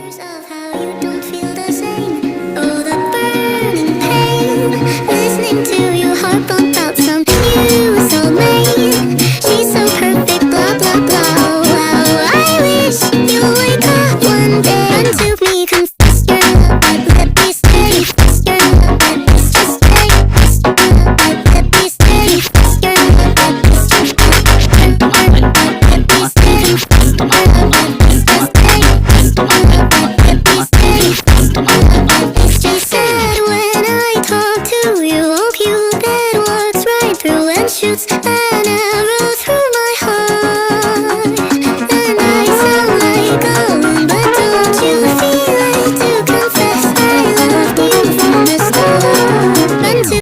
Years of how you don't feel the same. Oh, the burning pain. Listening to you harp about some new soulmate. She's so perfect, blah blah blah. Wow, I wish you wake up one day and to me confess your love, but let me stay. Your love, but it's just stay. Your love, but let me stay. Your love, but it's just stay. Your love, but let me stay. Your love, but it's just stay. Your love, but let me stay. Your love, but it's just sad when I talk to you. Oh, Cupid walks right through and shoots an arrow through